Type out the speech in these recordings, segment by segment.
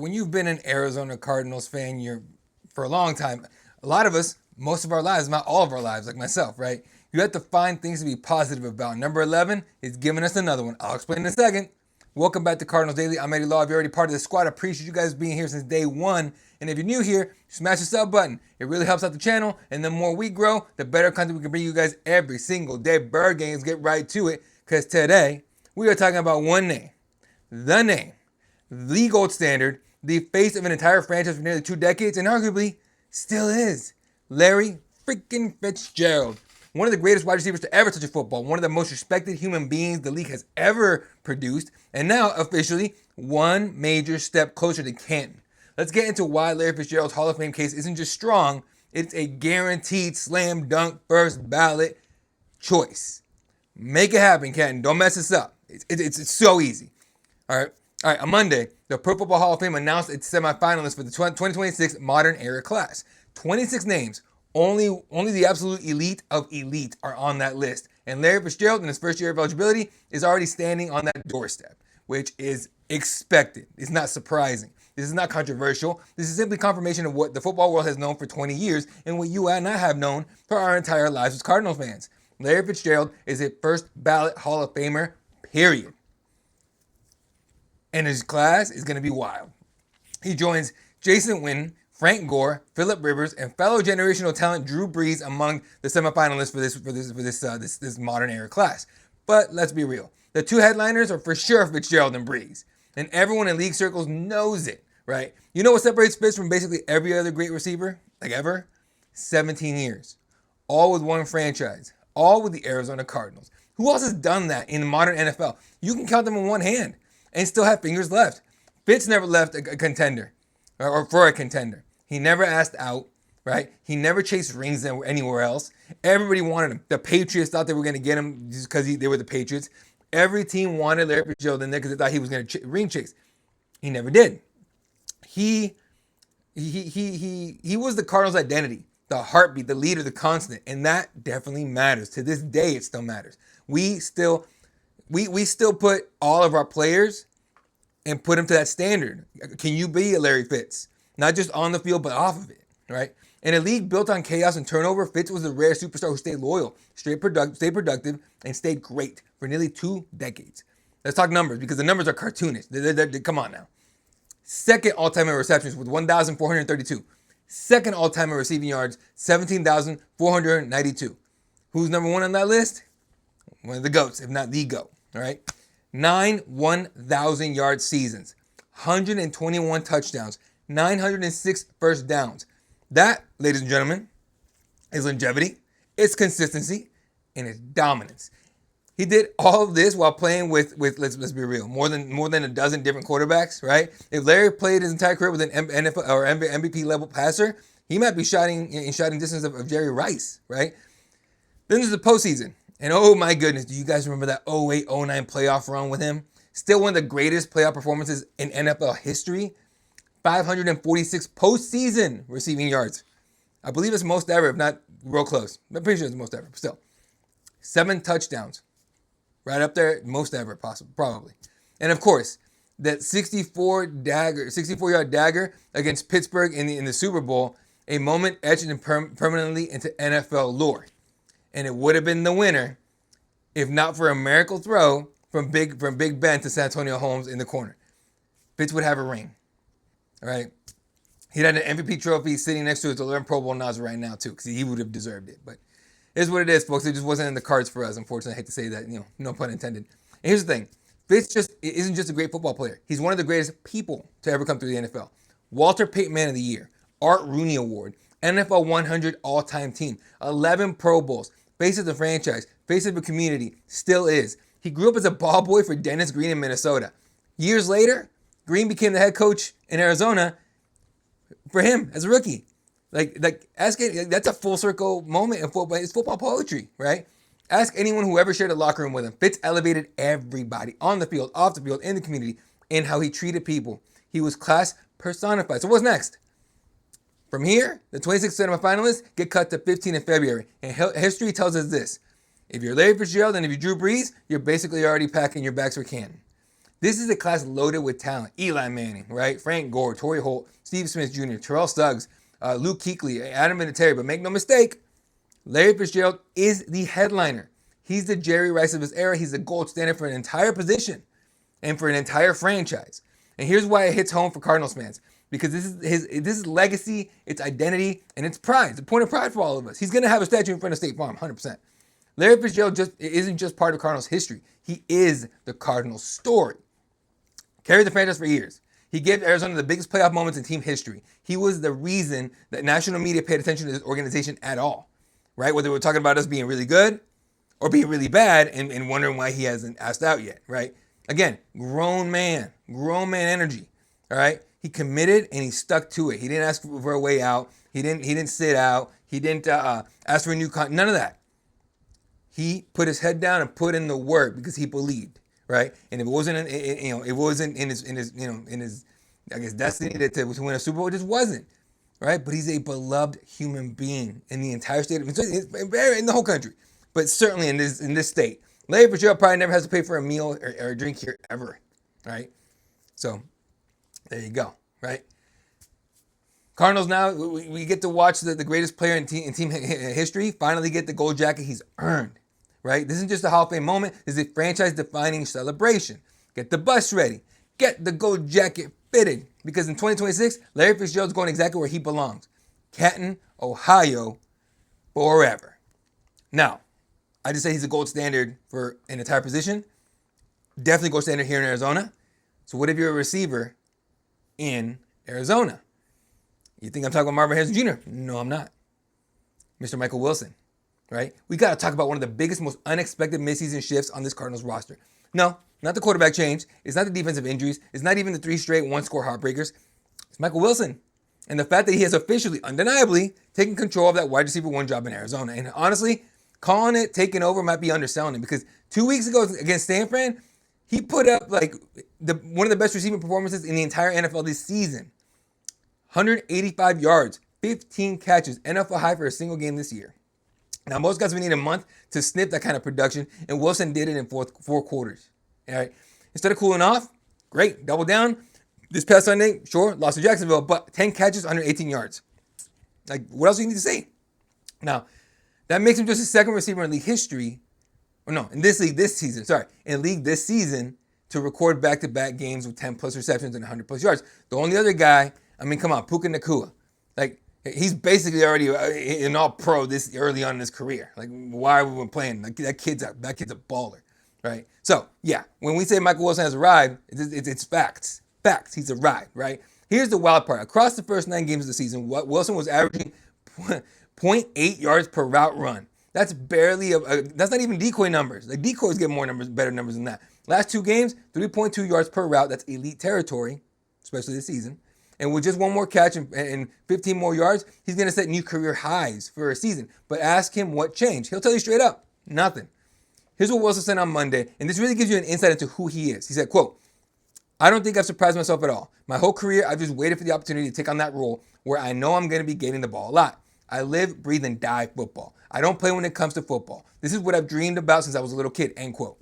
When you've been an Arizona Cardinals fan, you're for a long time. A lot of us, most of our lives, not all of our lives, like myself, right? You have to find things to be positive about. Number 11 is giving us another one. I'll explain in a second. Welcome back to Cardinals Daily. I'm Eddie Law. If you're already part of the squad, I appreciate you guys being here since day one. And if you're new here, smash the sub button. It really helps out the channel. And the more we grow, the better content we can bring you guys every single day. Bird games, get right to it. Because today, we are talking about one name. The name. The gold standard, the face of an entire franchise for nearly 2 decades, and arguably still is. Larry freaking Fitzgerald. One of the greatest wide receivers to ever touch a football. One of the most respected human beings the league has ever produced. And now, officially, one major step closer to Canton. Let's get into why Larry Fitzgerald's Hall of Fame case isn't just strong, it's a guaranteed slam dunk first ballot choice. Make it happen, Canton. Don't mess this up. It's so easy. All right. On Monday, the Pro Football Hall of Fame announced its semifinalists for the 2026 Modern Era class. 26 names. Only the absolute elite of elite are on that list. And Larry Fitzgerald, in his first year of eligibility, is already standing on that doorstep, which is expected. It's not surprising. This is not controversial. This is simply confirmation of what the football world has known for 20 years and what you and I have known for our entire lives as Cardinals fans. Larry Fitzgerald is a first ballot Hall of Famer, period. And his class is going to be wild. He joins Jason Witten, Frank Gore, Phillip Rivers, and fellow generational talent Drew Brees among the semifinalists for this modern era class. But let's be real. The two headliners are for sure Fitzgerald and Brees. And everyone in league circles knows it, right? You know what separates Fitz from basically every other great receiver, like ever? 17 years. All with one franchise. All with the Arizona Cardinals. Who else has done that in the modern NFL? You can count them on one hand and still have fingers left. Fitz never left a contender or for a contender. He never asked out, right? He never chased rings anywhere else. Everybody wanted him. The Patriots thought they were going to get him just because they were the Patriots. Every team wanted Larry Fitzgerald in there because they thought he was going to ring chase. He never did. He was the Cardinals' identity, the heartbeat, the leader, the constant, and that definitely matters. To this day, it still matters. We still put all of our players and put them to that standard. Can you be a Larry Fitz? Not just on the field, but off of it, right? In a league built on chaos and turnover, Fitz was a rare superstar who stayed loyal, stayed productive, and stayed great for nearly 2 decades. Let's talk numbers because the numbers are cartoonish. Come on now. Second all-time in receptions with 1,432. Second all-time in receiving yards, 17,492. Who's number one on that list? One of the GOATs, if not the GOAT. All right. 9 1,000-yard seasons, 121 touchdowns, 906 first downs. That, ladies and gentlemen, is longevity, it's consistency, and it's dominance. He did all of this while playing with let's be real, more than a dozen different quarterbacks, right? If Larry played his entire career with an NFL or MVP level passer, he might be shouting distance of Jerry Rice, right? Then there's the postseason. And oh my goodness, do you guys remember that 08-09 playoff run with him? Still one of the greatest playoff performances in NFL history. 546 postseason receiving yards. I believe it's most ever, if not real close. I'm pretty sure it's most ever, but still. 7 touchdowns. Right up there, most ever possible, probably. And of course, that 64-yard dagger against Pittsburgh in the Super Bowl, a moment etched permanently into NFL lore. And it would have been the winner if not for a miracle throw from Big Ben to Santonio Holmes in the corner. Fitz would have a ring. All right. He'd had an MVP trophy sitting next to his 11 Pro Bowl nods right now, too, because he would have deserved it. But it is what it is, folks. It just wasn't in the cards for us, unfortunately. I hate to say that, no pun intended. And here's the thing. Fitz isn't just a great football player. He's one of the greatest people to ever come through the NFL. Walter Payton Man of the Year, Art Rooney Award, NFL 100 all-time team, 11 Pro Bowls, face of the franchise, face of the community, still is. He grew up as a ball boy for Dennis Green in Minnesota. Years later, Green became the head coach in Arizona for him as a rookie. That's a full circle moment in football. It's football poetry, right? Ask anyone who ever shared a locker room with him. Fitz elevated everybody on the field, off the field, in the community, in how he treated people. He was class personified. So what's next? From here, the 26 semifinalists get cut to 15 in February. And history tells us this. If you're Larry Fitzgerald and if you're Drew Brees, you're basically already packing your bags for Canton. This is a class loaded with talent. Eli Manning, right? Frank Gore, Torrey Holt, Steve Smith Jr., Terrell Suggs, Luke Kuechly, Adam Vinatieri. But make no mistake, Larry Fitzgerald is the headliner. He's the Jerry Rice of his era. He's the gold standard for an entire position and for an entire franchise. And here's why it hits home for Cardinals fans. Because this is legacy, it's identity, and it's pride. It's a point of pride for all of us. He's going to have a statue in front of State Farm, 100%. Larry Fitzgerald isn't just part of Cardinals history. He is the Cardinals story. Carried the franchise for years. He gave Arizona the biggest playoff moments in team history. He was the reason that national media paid attention to this organization at all, right? Whether we're talking about us being really good or being really bad and wondering why he hasn't asked out yet, right? Again, grown man energy, all right? He committed and he stuck to it. He didn't ask for a way out. He didn't sit out. He didn't ask for a new none of that. He put his head down and put in the work because he believed, right? And if it wasn't, it wasn't in his, I guess, destiny to win a Super Bowl, it just wasn't, right? But he's a beloved human being in the entire state, in the whole country, but certainly in this state. Larry Fitzgerald probably never has to pay for a meal or a drink here ever, right? So there you go, right? Cardinals now, we get to watch the greatest player in team history finally get the gold jacket he's earned, right? This isn't just a Hall of Fame moment. This is a franchise-defining celebration. Get the bus ready. Get the gold jacket fitted. Because in 2026, Larry Fitzgerald's going exactly where he belongs. Canton, Ohio, forever. Now, I just say he's a gold standard for an entire position. Definitely gold standard here in Arizona. So what if you're a receiver in Arizona? You think I'm talking about Marvin Harrison Jr.? No, I'm not. Mr. Michael Wilson, right? We got to talk about one of the biggest, most unexpected midseason shifts on this Cardinals roster. No, not the quarterback change. It's not the defensive injuries. It's not even the 3 straight one-score heartbreakers. It's Michael Wilson. And the fact that he has officially, undeniably, taken control of that wide receiver 1 job in Arizona. And honestly, calling it taking over might be underselling it because 2 weeks ago against San Fran, he put up like one of the best receiving performances in the entire NFL this season. 185 yards, 15 catches, NFL high for a single game this year. Now, most guys would need a month to snip that kind of production, and Wilson did it in four quarters. All right. Instead of cooling off, great, double down. This past Sunday, sure, lost to Jacksonville, but 10 catches, 118 yards. Like, what else do you need to say? Now, that makes him just the second receiver in league history, or no, in this league this season, to record back-to-back games with 10-plus receptions and 100-plus yards. The only other guy, I mean, come on, Puka Nacua. Like, he's basically already an all-pro this early on in his career. Like, why are we playing? Like, that kid's a baller, right? So, yeah, when we say Michael Wilson has arrived, it's facts. Facts, he's arrived, right? Here's the wild part. Across the first 9 games of the season, Wilson was averaging 0.8 yards per route run. That's barely, that's not even decoy numbers. Like, decoys get better numbers than that. Last 2 games, 3.2 yards per route. That's elite territory, especially this season. And with just 1 more catch and 15 more yards, he's going to set new career highs for a season. But ask him what changed. He'll tell you straight up, nothing. Here's what Wilson said on Monday, and this really gives you an insight into who he is. He said, quote, "I don't think I've surprised myself at all. My whole career, I've just waited for the opportunity to take on that role where I know I'm going to be getting the ball a lot. I live, breathe, and die football. I don't play when it comes to football. This is what I've dreamed about since I was a little kid," end quote.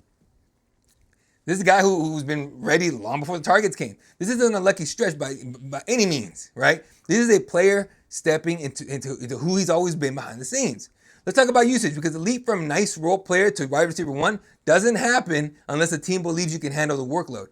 This is a guy who's been ready long before the targets came. This isn't a lucky stretch by any means, right? This is a player stepping into who he's always been behind the scenes. Let's talk about usage, because the leap from nice role player to wide receiver 1 doesn't happen unless the team believes you can handle the workload.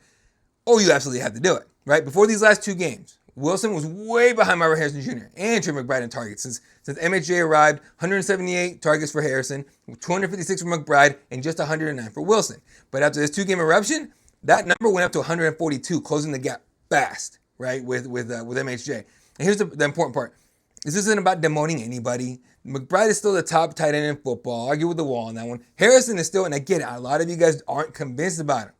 Or you absolutely have to do it, right? Before these last 2 games, Wilson was way behind Marvin Harrison Jr. and Trey McBride in targets. Since MHJ arrived, 178 targets for Harrison, 256 for McBride, and just 109 for Wilson. But after this 2-game eruption, that number went up to 142, closing the gap fast, right, with MHJ. And here's the important part. This isn't about demoting anybody. McBride is still the top tight end in football. Argue with the wall on that one. Harrison is still, and I get it, a lot of you guys aren't convinced about him.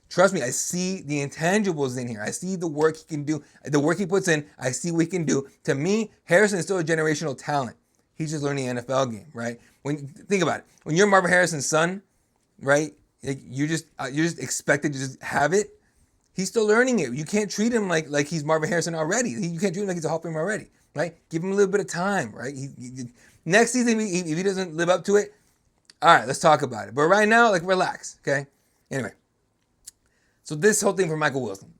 Trust me, I see the intangibles in here. I see the work he can do, the work he puts in. I see what he can do. To me, Harrison is still a generational talent. He's just learning the NFL game, right? Think about it. When you're Marvin Harrison's son, right, you're just expected to just have it. He's still learning it. You can't treat him like he's Marvin Harrison already. You can't treat him like he's a Hall of Famer already, right? Give him a little bit of time, right? Next season, if he doesn't live up to it, all right, let's talk about it. But right now, relax, okay? Anyway. So this whole thing for Michael Wilson,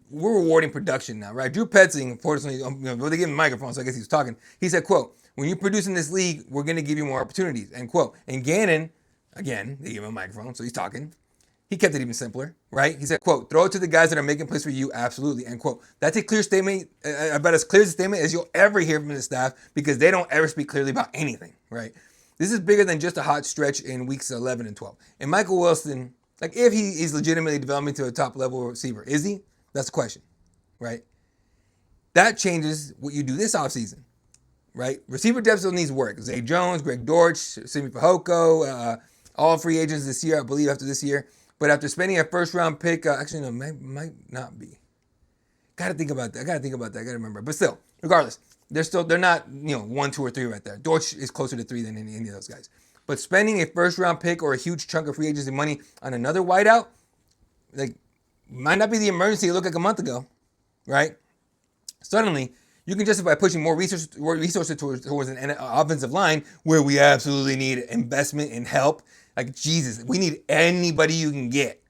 we're rewarding production now, right? Drew Petzing, unfortunately, they gave him a microphone, so I guess he was talking. He said, quote, when you produce in this league, we're going to give you more opportunities, end quote. And Gannon, again, they gave him a microphone, so he's talking. He kept it even simpler, right? He said, quote, throw it to the guys that are making plays for you, absolutely, end quote. That's a clear statement, about as clear as a statement as you'll ever hear from the staff, because they don't ever speak clearly about anything, right? This is bigger than just a hot stretch in weeks 11 and 12. And Michael Wilson, like, if he is legitimately developing to a top-level receiver, is he? That's the question, right? That changes what you do this offseason, right? Receiver depth still needs work. Zay Jones, Greg Dortch, Simi Fehoko, all free agents this year, I believe, after this year. But after spending a first-round pick, actually, no, might not be. Got to think about that. I got to remember. But still, regardless, they're not, 1, 2, or 3 right there. Dortch is closer to 3 than any of those guys. But spending a first-round pick or a huge chunk of free agency money on another wideout, like, might not be the emergency it looked like a month ago, right? Suddenly, you can justify pushing more resources towards an offensive line where we absolutely need investment and help. Like, Jesus, we need anybody you can get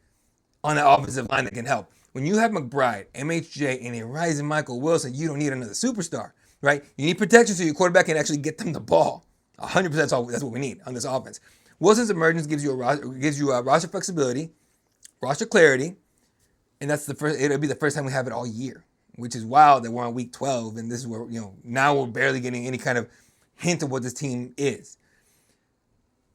on the offensive line that can help. When you have McBride, MHJ, and a rising Michael Wilson, you don't need another superstar, right? You need protection so your quarterback can actually get them the ball. 100%, that's what we need on this offense. Wilson's emergence gives you a roster flexibility, roster clarity, and it'll be the first time we have it all year, which is wild that we're on week 12, and this is where, now we're barely getting any kind of hint of what this team is.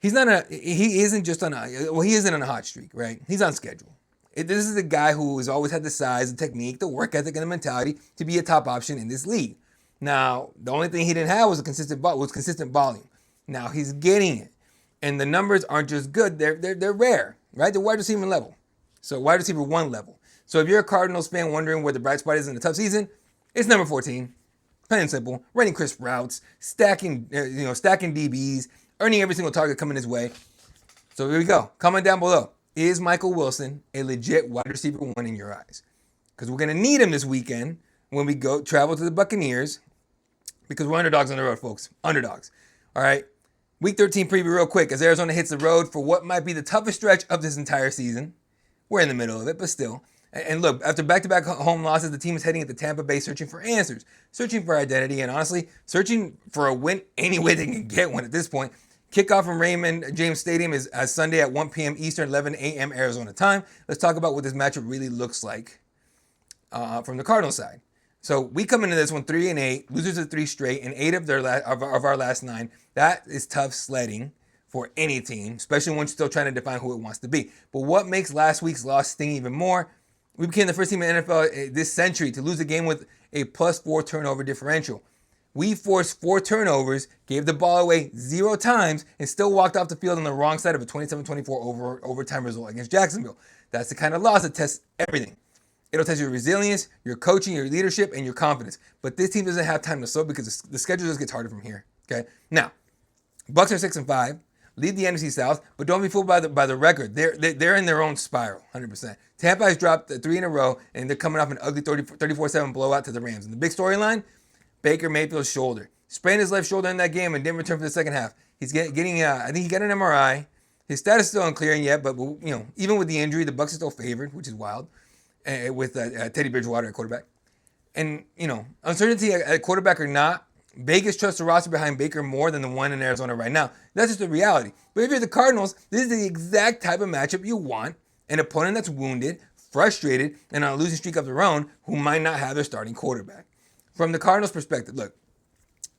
He isn't on a hot streak, right? He's on schedule. This is a guy who has always had the size, the technique, the work ethic, and the mentality to be a top option in this league. Now, the only thing he didn't have was consistent volume. Now he's getting it, and the numbers aren't just good; they're rare, right? They're wide receiver level, so wide receiver 1 level. So if you're a Cardinals fan wondering where the bright spot is in the tough season, it's number 14, plain and simple. Running crisp routes, stacking DBs, earning every single target coming his way. So here we go. Comment down below. Is Michael Wilson a legit wide receiver 1 in your eyes? Because we're going to need him this weekend when we travel to the Buccaneers, because we're underdogs on the road, folks. Underdogs. All right. Week 13 preview real quick as Arizona hits the road for what might be the toughest stretch of this entire season. We're in the middle of it, but still. And look, after back-to-back home losses, the team is heading into Tampa Bay searching for answers, searching for identity, and honestly, searching for a win any way they can get one at this point. Kickoff from Raymond James Stadium is Sunday at 1 p.m. Eastern, 11 a.m. Arizona time. Let's talk about what this matchup really looks like from the Cardinals side. So we come into this one 3-8, losers of 3 straight, and 8 of our last 9. That is tough sledding for any team, especially when you're still trying to define who it wants to be. But what makes last week's loss sting even more? We became the first team in the NFL this century to lose a game with a +4 turnover differential. We forced 4 turnovers, gave the ball away 0 times, and still walked off the field on the wrong side of a 27-24 overtime result against Jacksonville. That's the kind of loss that tests everything. It'll test your resilience, your coaching, your leadership, and your confidence. But this team doesn't have time to slow because the schedule just gets harder from here. Okay. Now, Bucs are 6-5, lead the NFC South, but don't be fooled by the record. They're in their own spiral, 100%. Tampa has dropped 3 in a row, and they're coming off an ugly 34-7 blowout to the Rams. And the big storyline: Baker Mayfield's shoulder. Sprained his left shoulder in that game and didn't return for the second half. He's getting I think he got an MRI. His status is still unclear yet, but even with the injury, the Bucs are still favored, which is wild. With Teddy Bridgewater at quarterback. And, uncertainty at quarterback or not, Vegas trusts the roster behind Baker more than the one in Arizona right now. That's just the reality. But if you're the Cardinals, this is the exact type of matchup you want: an opponent that's wounded, frustrated, and on a losing streak of their own, who might not have their starting quarterback. From the Cardinals' perspective, look,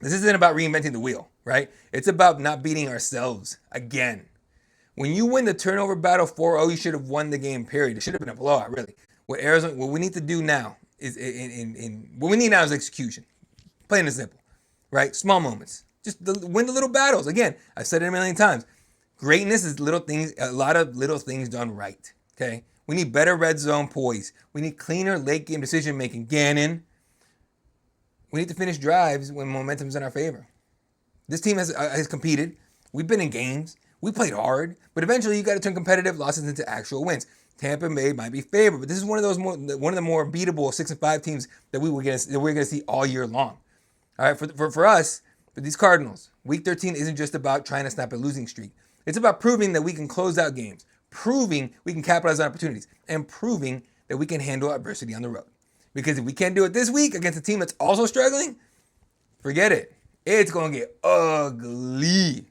this isn't about reinventing the wheel, right? It's about not beating ourselves again. When you win the turnover battle 4-0, you should have won the game, period. It should have been a blowout, really. What we need to do now is execution. Plain and simple, right? Small moments. Just win the little battles. Again, I've said it a million times. Greatness is little things, a lot of little things done right. Okay? We need better red zone poise. We need cleaner late game decision making. Gannon. We need to finish drives when momentum's in our favor. This team has competed. We've been in games. We played hard, but eventually you got to turn competitive losses into actual wins. Tampa Bay might be favored, but this is one of the more beatable 6-5 teams that we're going to see all year long. All right, for us, for these Cardinals, Week 13 isn't just about trying to snap a losing streak. It's about proving that we can close out games, proving we can capitalize on opportunities, and proving that we can handle adversity on the road. Because if we can't do it this week against a team that's also struggling, forget it. It's going to get ugly.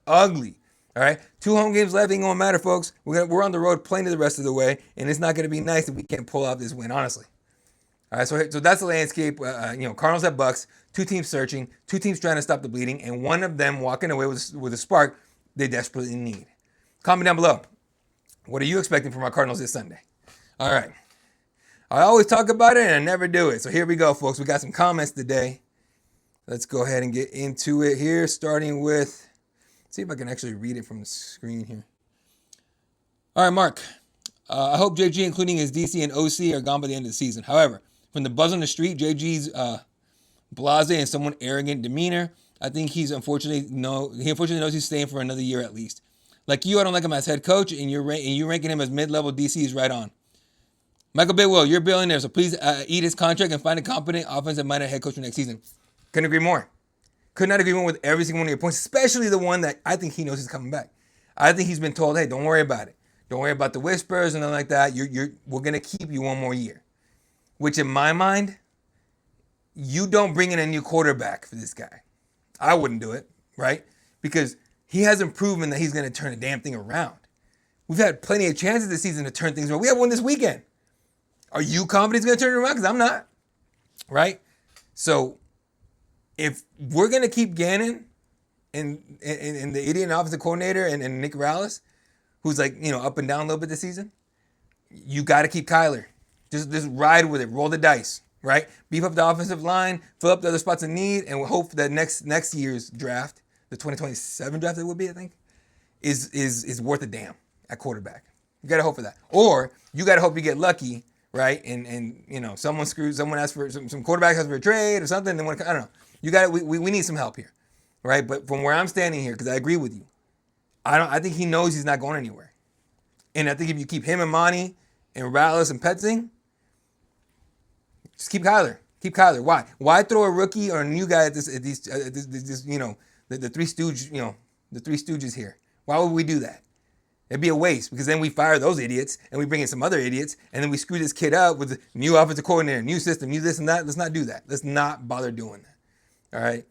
Ugly. All right? 2 home games left. Ain't going to matter, folks. We're on the road plenty the rest of the way, and it's not going to be nice if we can't pull off this win, honestly. All right, so that's the landscape. Cardinals at Bucks, 2 teams searching, 2 teams trying to stop the bleeding, and one of them walking away with a spark they desperately need. Comment down below. What are you expecting from our Cardinals this Sunday? All right. I always talk about it, and I never do it. So here we go, folks. We got some comments today. Let's go ahead and get into it here, starting with, see if I can actually read it from the screen here. All right, Mark. I hope JG, including his DC and OC, are gone by the end of the season. However, from the buzz on the street, JG's blasé and somewhat arrogant demeanor, I think he unfortunately knows he's staying for another year at least. Like you, I don't like him as head coach, and you're ranking him as mid-level DC is right on. Michael Bidwell, you're a billionaire, so please eat his contract and find a competent offensive-minded head coach for next season. Couldn't agree more. Could not agree more with every single one of your points, especially the one that I think he knows he's coming back. I think he's been told, hey, don't worry about it. Don't worry about the whispers and nothing like that. We're going to keep you one more year. Which in my mind, you don't bring in a new quarterback for this guy. I wouldn't do it, right? Because he hasn't proven that he's going to turn a damn thing around. We've had plenty of chances this season to turn things around. We have one this weekend. Are you confident he's going to turn it around? Because I'm not, right? So if we're going to keep Gannon and the idiot offensive coordinator and Nick Rallis, who's up and down a little bit this season, you got to keep Kyler. Just ride with it. Roll the dice, right? Beef up the offensive line, fill up the other spots of need, and we'll hope that next year's draft, the 2027 draft it will be, I think, is worth a damn at quarterback. You got to hope for that. Or you got to hope you get lucky, right? And someone asks for some quarterback asks for a trade or something. I don't know. We need some help here, right? But from where I'm standing here, because I agree with you, I think he knows he's not going anywhere. And I think if you keep him and Monty and Rallis and Petzing, just keep Kyler. Keep Kyler. Why? Why throw a rookie or a new guy at this the three stooges here? Why would we do that? It'd be a waste, because then we fire those idiots and we bring in some other idiots and then we screw this kid up with a new offensive coordinator, new system, new this and that. Let's not do that. Let's not bother doing that. All right?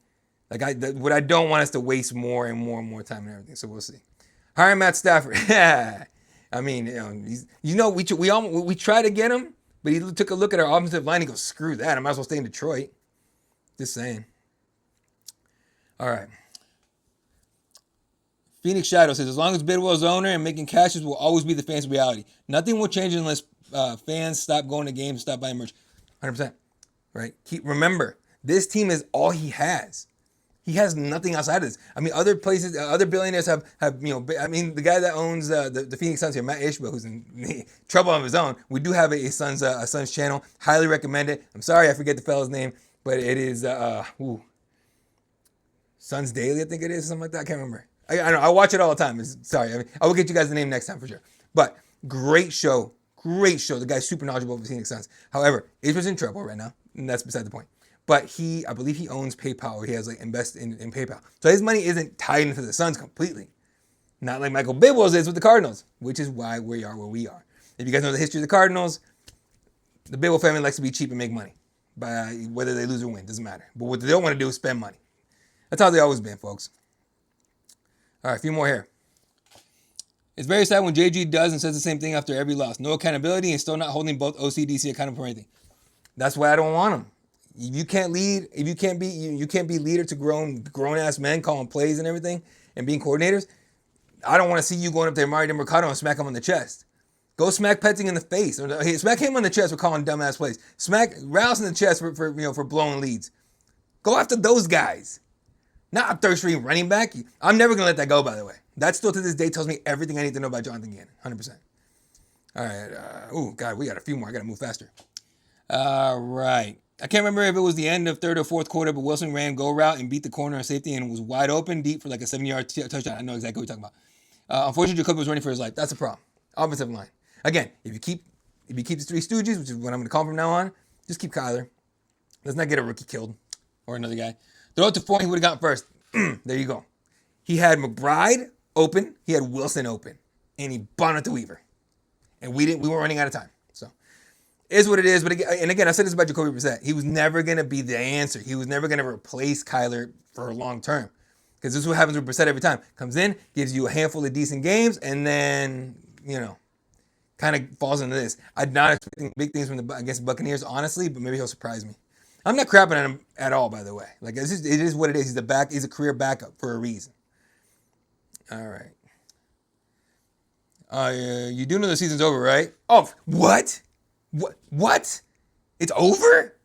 What I don't want is to waste more and more and more time and everything. So we'll see. Hire Matt Stafford. I mean, we tried to get him, but he took a look at our offensive line and goes, screw that. I might as well stay in Detroit. Just saying. All right. Phoenix Shadow says, as long as Bidwell's owner and making cashes will always be the fans' reality. Nothing will change unless fans stop going to games, stop buying merch. 100%. Right? Remember, this team is all he has. He has nothing outside of this. I mean, other places, other billionaires have the guy that owns the Phoenix Suns here, Matt Ishbia, who's in trouble on his own. We do have a Suns channel. Highly recommend it. I'm sorry, I forget the fellow's name, but it is Suns Daily, I think it is, something like that. I can't remember. I don't know. I watch it all the time. I will get you guys the name next time for sure. But great show. Great show. The guy's super knowledgeable of the Phoenix Suns. However, Ishbia's in trouble right now, and that's beside the point. But I believe he owns PayPal, or he has invested in PayPal. So his money isn't tied into the Suns completely. Not like Michael Bidwell's is with the Cardinals, which is why we are where we are. If you guys know the history of the Cardinals, the Bidwell family likes to be cheap and make money. By whether they lose or win, doesn't matter. But what they don't want to do is spend money. That's how they always been, folks. All right, a few more here. It's very sad when JG does and says the same thing after every loss. No accountability and still not holding both OCDC accountable for anything. That's why I don't want him. If you can't lead, if you can't be leader to grown ass men calling plays and everything and being coordinators, I don't want to see you going up there, Mario Mercado, and smack him on the chest. Go smack Petzing in the face. Hey, smack him on the chest for calling dumbass plays. Smack Rouse in the chest for blowing leads. Go after those guys. Not a third string running back. I'm never gonna let that go, by the way. That still to this day tells me everything I need to know about Jonathan Gannon. 100%. All right. God, we got a few more. I gotta move faster. All right. I can't remember if it was the end of third or fourth quarter, but Wilson ran go route and beat the corner on safety and was wide open deep for like a 7-yard touchdown. I know exactly what you're talking about. Unfortunately, Jacoby was running for his life. That's a problem. Offensive line. Again, if you keep the three stooges, which is what I'm going to call him from now on, just keep Kyler. Let's not get a rookie killed or another guy. Throw it to Fournette, he would have gotten first. There you go. He had McBride open. He had Wilson open. and he bombed at the Weaver. And we weren't running out of time. So is what it is. But again, I said this about Jacoby Brissett. He was never going to be the answer. He was never going to replace Kyler for a long term. Because this is what happens with Brissett every time. Comes in, gives you a handful of decent games, and then, kind of falls into this. I'm not expecting big things against the Buccaneers, honestly, but maybe he'll surprise me. I'm not crapping on him at all, by the way. Like, it is what it is. He's a career backup for a reason. All right. You do know the season's over, right? Oh, what? What? It's over?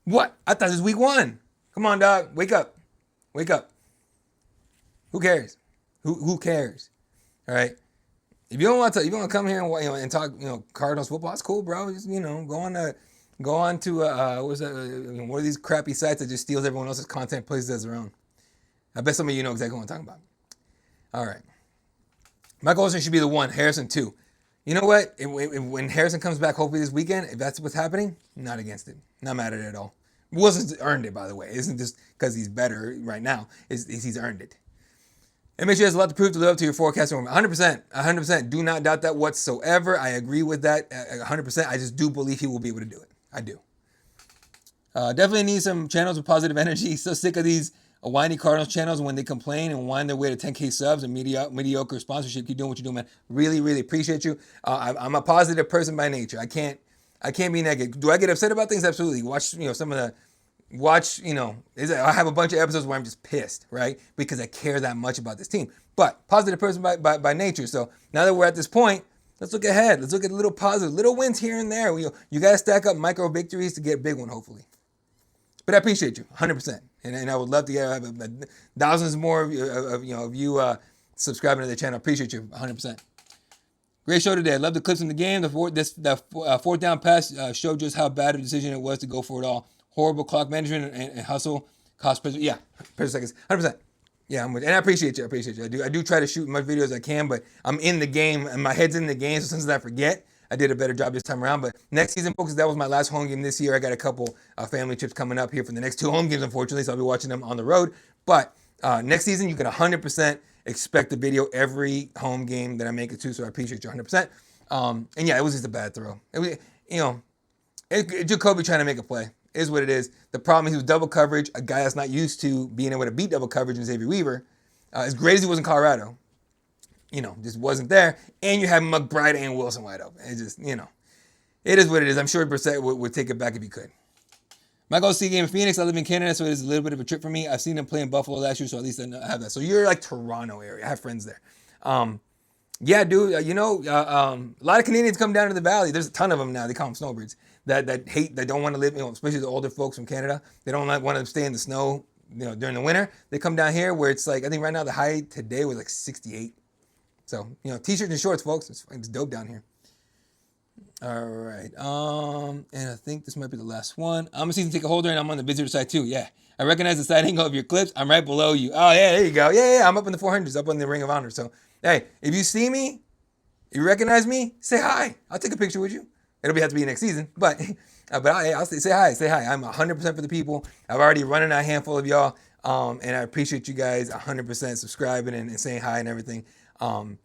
What? I thought it was week 1. Come on, dog. Wake up. Wake up. Who cares? Who cares? All right. If you don't want to come here and talk, Cardinals football, that's cool, bro. Just go on to what's that? One of these crappy sites that just steals everyone else's content, plays it as their own. I bet some of you know exactly what I'm talking about. All right. Michael Olsen should be the 1. Harrison 2. You know what? When Harrison comes back, hopefully this weekend, if that's what's happening, not against it. Not mad at it at all. Wilson's earned it, by the way. It isn't just because he's better right now. He's earned it. And make sure he has a lot to prove to live up to your forecast. 100%. 100%. Do not doubt that whatsoever. I agree with that 100%. I just do believe he will be able to do it. I do. Definitely need some channels with positive energy. So sick of these whiny Cardinals channels when they complain and whine their way to 10K subs and mediocre sponsorship. Keep doing what you're doing, man. Really, really appreciate you. I'm a positive person by nature. I can't be negative. Do I get upset about things? Absolutely. Watch, some of the I have a bunch of episodes where I'm just pissed, right? Because I care that much about this team. But positive person by nature. So now that we're at this point, let's look ahead. Let's look at little positive, little wins here and there. You got to stack up micro victories to get a big one, hopefully. But I appreciate you, 100%. And I would love to have thousands more of you subscribing to the channel. I appreciate you, 100%. Great show today. I love the clips in the game. The fourth down pass showed just how bad a decision it was to go for it all. Horrible clock management and hustle. Cost per seconds. 100%. Yeah, I'm with you. And I appreciate you. I do try to shoot as much videos as I can, but I'm in the game and my head's in the game. So since I forget, I did a better job this time around. But next season, folks, that was my last home game this year. I got a couple family trips coming up here for the next 2 home games, unfortunately. So I'll be watching them on the road. But next season, you can 100% expect a video every home game that I make it to. So I appreciate you 100%. And yeah, it was just a bad throw. It was, Jacoby trying to make a play. Is what it is. The problem is he was double coverage, a guy that's not used to being able to beat double coverage in Xavier Weaver. As great as he was in Colorado, just wasn't there. And you have McBride and Wilson wide open. It's just, it is what it is. I'm sure Brissett would take it back if he could. My goal to see a game in Phoenix. I live in Canada, so it is a little bit of a trip for me. I've seen him play in Buffalo last year, so at least I have that. So you're like Toronto area. I have friends there. Yeah, dude, a lot of Canadians come down to the valley. There's a ton of them now. They call them snowbirds that don't want to live, especially the older folks from Canada. They don't want to stay in the snow, during the winter. They come down here where it's like, I think right now the high today was like 68. So, t-shirts and shorts, folks. It's dope down here. All right. And I think this might be the last one. I'm a season ticket holder and I'm on the visitor side too. Yeah. I recognize the side angle of your clips. I'm right below you. Oh, yeah, there you go. Yeah. I'm up in the 400s, up in the Ring of Honor. So, hey, if you see me, you recognize me, say hi. I'll take a picture with you. It'll have to be next season, but I'll say hi. Say hi. I'm 100% for the people. I've already run in a handful of y'all, and I appreciate you guys 100% subscribing and saying hi and everything. I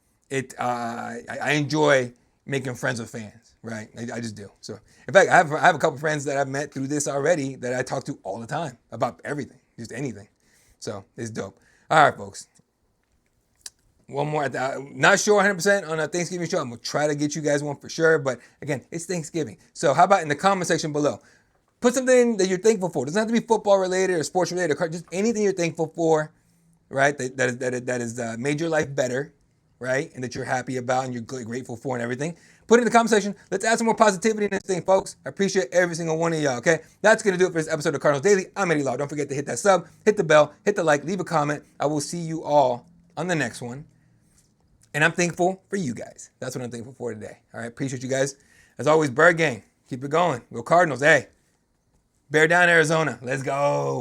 enjoy making friends with fans, right? I just do. So, in fact, I have a couple friends that I've met through this already that I talk to all the time about everything, just anything. So it's dope. All right, folks. One more. Not sure 100% on a Thanksgiving show. I'm going to try to get you guys one for sure. But again, it's Thanksgiving. So how about in the comment section below? Put something that you're thankful for. It doesn't have to be football related or sports related. Or just anything you're thankful for, right? That has made your life better, right? And that you're happy about and you're grateful for and everything. Put it in the comment section. Let's add some more positivity in this thing, folks. I appreciate every single one of y'all, okay? That's going to do it for this episode of Cardinals Daily. I'm Eddie Law. Don't forget to hit that sub, hit the bell, hit the like, leave a comment. I will see you all on the next one. And I'm thankful for you guys. That's what I'm thankful for today. All right, appreciate you guys. As always, Bird Gang, keep it going. Go Cardinals. Hey, bear down Arizona. Let's go.